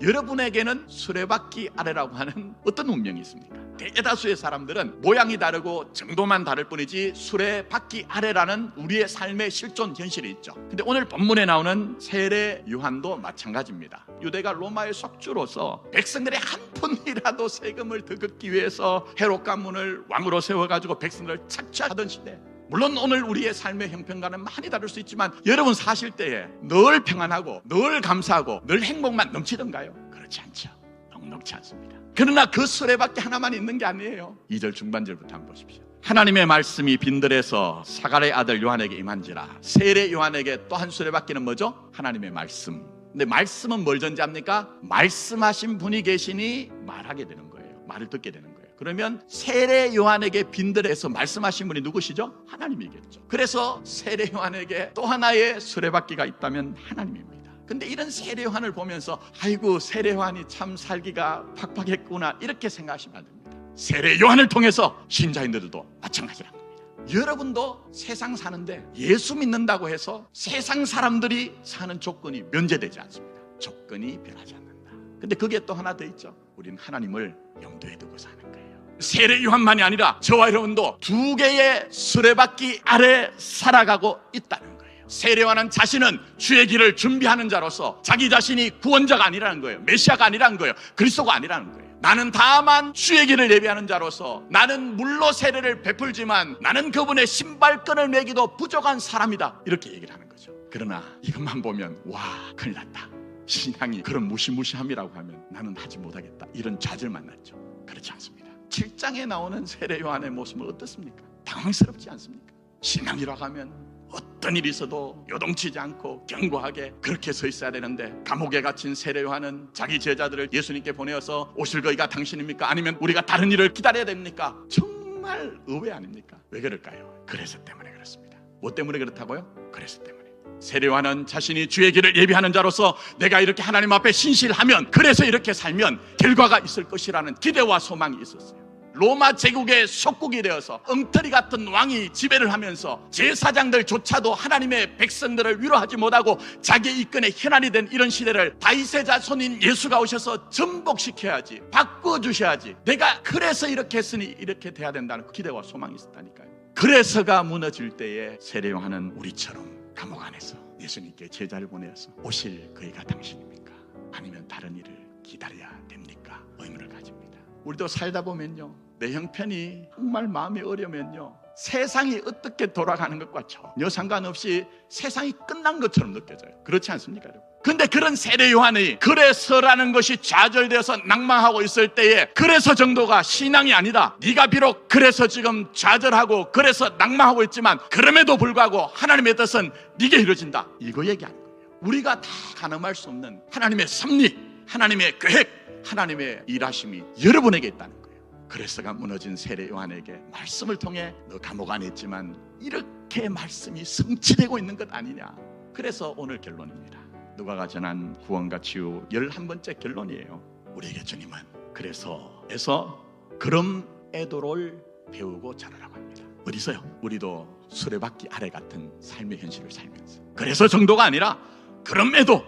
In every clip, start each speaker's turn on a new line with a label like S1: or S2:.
S1: 여러분에게는 수레바퀴 아래라고 하는 어떤 운명이 있습니까? 대다수의 사람들은 모양이 다르고 정도만 다를 뿐이지 수레바퀴 아래라는 우리의 삶의 실존 현실이 있죠. 근데 오늘 본문에 나오는 세례 요한도 마찬가지입니다. 유대가 로마의 속주로서 백성들의 한 푼이라도 세금을 더 걷기 위해서 헤롯 가문을 왕으로 세워가지고 백성들을 착취하던 시대, 물론 오늘 우리의 삶의 형편과는 많이 다를 수 있지만 여러분 사실 때에 늘 평안하고 늘 감사하고 늘 행복만 넘치던가요? 그렇지 않죠. 넉넉치 않습니다. 그러나 그 수레바퀴 하나만 있는 게 아니에요. 2절 중반절부터 한번 보십시오. 하나님의 말씀이 빈들에서 사갈의 아들 요한에게 임한지라. 세례 요한에게 또 한 수레바퀴는 뭐죠? 하나님의 말씀. 근데 말씀은 뭘 전제합니까? 말씀하신 분이 계시니 말하게 되는 거예요. 말을 듣게 되는 거예요. 그러면 세례 요한에게 빈들에서 말씀하신 분이 누구시죠? 하나님이겠죠. 그래서 세례 요한에게 또 하나의 수레바퀴가 있다면 하나님입니다. 근데 이런 세례 요한을 보면서 아이고 세례 요한이 참 살기가 팍팍했구나 이렇게 생각하시면 안 됩니다. 세례 요한을 통해서 신자인들도 마찬가지라는 겁니다. 여러분도 세상 사는데 예수 믿는다고 해서 세상 사람들이 사는 조건이 면제되지 않습니다. 조건이 변하지 않는다. 근데 그게 또 하나 더 있죠. 우리는 하나님을 염두에 두고 사는 거예요. 세례 요한만이 아니라 저와 여러분도 두 개의 수레바퀴 아래 살아가고 있다는 거예요. 세례 요한은 자신은 주의 길을 준비하는 자로서 자기 자신이 구원자가 아니라는 거예요. 메시아가 아니라는 거예요. 그리스도가 아니라는 거예요. 나는 다만 주의 길을 예비하는 자로서 나는 물로 세례를 베풀지만 나는 그분의 신발끈을 매기도 부족한 사람이다 이렇게 얘기를 하는 거죠. 그러나 이것만 보면 와 큰일 났다. 신앙이 그런 무시무시함이라고 하면 나는 하지 못하겠다 이런 좌절 만났죠. 그렇지 않습니다. 7장에 나오는 세례 요한의 모습은 어떻습니까? 당황스럽지 않습니까? 신앙이라고 하면 어떤 일이 있어도 요동치지 않고 견고하게 그렇게 서 있어야 되는데 감옥에 갇힌 세례 요한은 자기 제자들을 예수님께 보내어서 오실 거이가 당신입니까? 아니면 우리가 다른 일을 기다려야 됩니까? 정말 의외 아닙니까? 왜 그럴까요? 그래서 때문에 그렇습니다. 뭐 때문에 그렇다고요? 그래서 때문에 세례 요한은 자신이 주의 길을 예비하는 자로서 내가 이렇게 하나님 앞에 신실하면 그래서 이렇게 살면 결과가 있을 것이라는 기대와 소망이 있었어요. 로마 제국의 속국이 되어서 엉터리 같은 왕이 지배를 하면서 제사장들조차도 하나님의 백성들을 위로하지 못하고 자기 이권의 현안이 된 이런 시대를 다윗의 자손인 예수가 오셔서 전복시켜야지, 바꿔주셔야지, 내가 그래서 이렇게 했으니 이렇게 돼야 된다는 기대와 소망이 있었다니까요. 그래서가 무너질 때에 세례 요한은 우리처럼 감옥 안에서 예수님께 제자를 보내어서 오실 그이가 당신입니까? 아니면 다른 일을 기다려야 됩니까? 의문을 가집니다. 우리도 살다 보면요, 내 형편이 정말 마음이 어려면요, 세상이 어떻게 돌아가는 것과 전혀 상관없이 세상이 끝난 것처럼 느껴져요. 그렇지 않습니까, 여러분? 근데 그런 세례 요한이 그래서라는 것이 좌절되어서 낭망하고 있을 때에 그래서 정도가 신앙이 아니다. 네가 비록 그래서 지금 좌절하고 그래서 낭망하고 있지만 그럼에도 불구하고 하나님의 뜻은 네게 이루어진다, 이거 얘기하는 거예요. 우리가 다 가늠할 수 없는 하나님의 섭리, 하나님의 계획, 하나님의 일하심이 여러분에게 있다는 거예요. 그래서가 무너진 세례 요한에게 말씀을 통해 너 감옥 안에 있지만 이렇게 말씀이 성취되고 있는 것 아니냐. 그래서 오늘 결론입니다. 누가가 전한 구원과 치유 11번째 결론이에요. 우리에게 주님은 그래서 그럼 애도를 배우고 자라라고 합니다. 어디서요? 우리도 수레바퀴 아래 같은 삶의 현실을 살면서 그래서 정도가 아니라 그럼 애도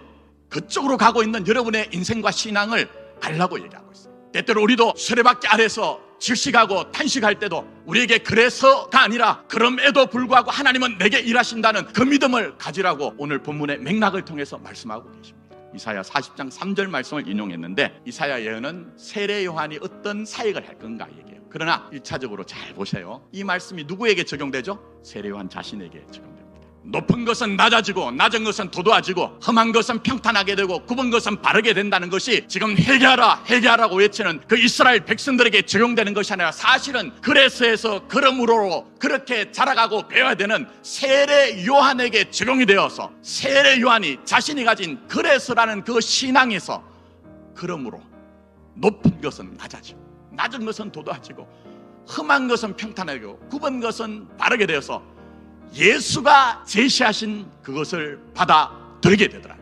S1: 그쪽으로 가고 있는 여러분의 인생과 신앙을 알라고 얘기하고 있어요. 때때로 우리도 수레바퀴 아래서 질식하고 탄식할 때도 우리에게 그래서가 아니라 그럼에도 불구하고 하나님은 내게 일하신다는 그 믿음을 가지라고 오늘 본문의 맥락을 통해서 말씀하고 계십니다. 이사야 40장 3절 말씀을 인용했는데 이사야 예언은 세례 요한이 어떤 사역을 할 건가 얘기해요. 그러나 1차적으로 잘 보세요. 이 말씀이 누구에게 적용되죠? 세례 요한 자신에게 적용됩니다. 높은 것은 낮아지고 낮은 것은 도도해지고 험한 것은 평탄하게 되고 굽은 것은 바르게 된다는 것이 지금 회개하라고 외치는 그 이스라엘 백성들에게 적용되는 것이 아니라 사실은 그래서에서 그러므로 그렇게 자라가고 배워야 되는 세례 요한에게 적용이 되어서 세례 요한이 자신이 가진 그래서라는 그 신앙에서 그러므로 높은 것은 낮아지고 낮은 것은 도도해지고 험한 것은 평탄하고 굽은 것은 바르게 되어서 예수가 제시하신 그것을 받아들이게 되더라.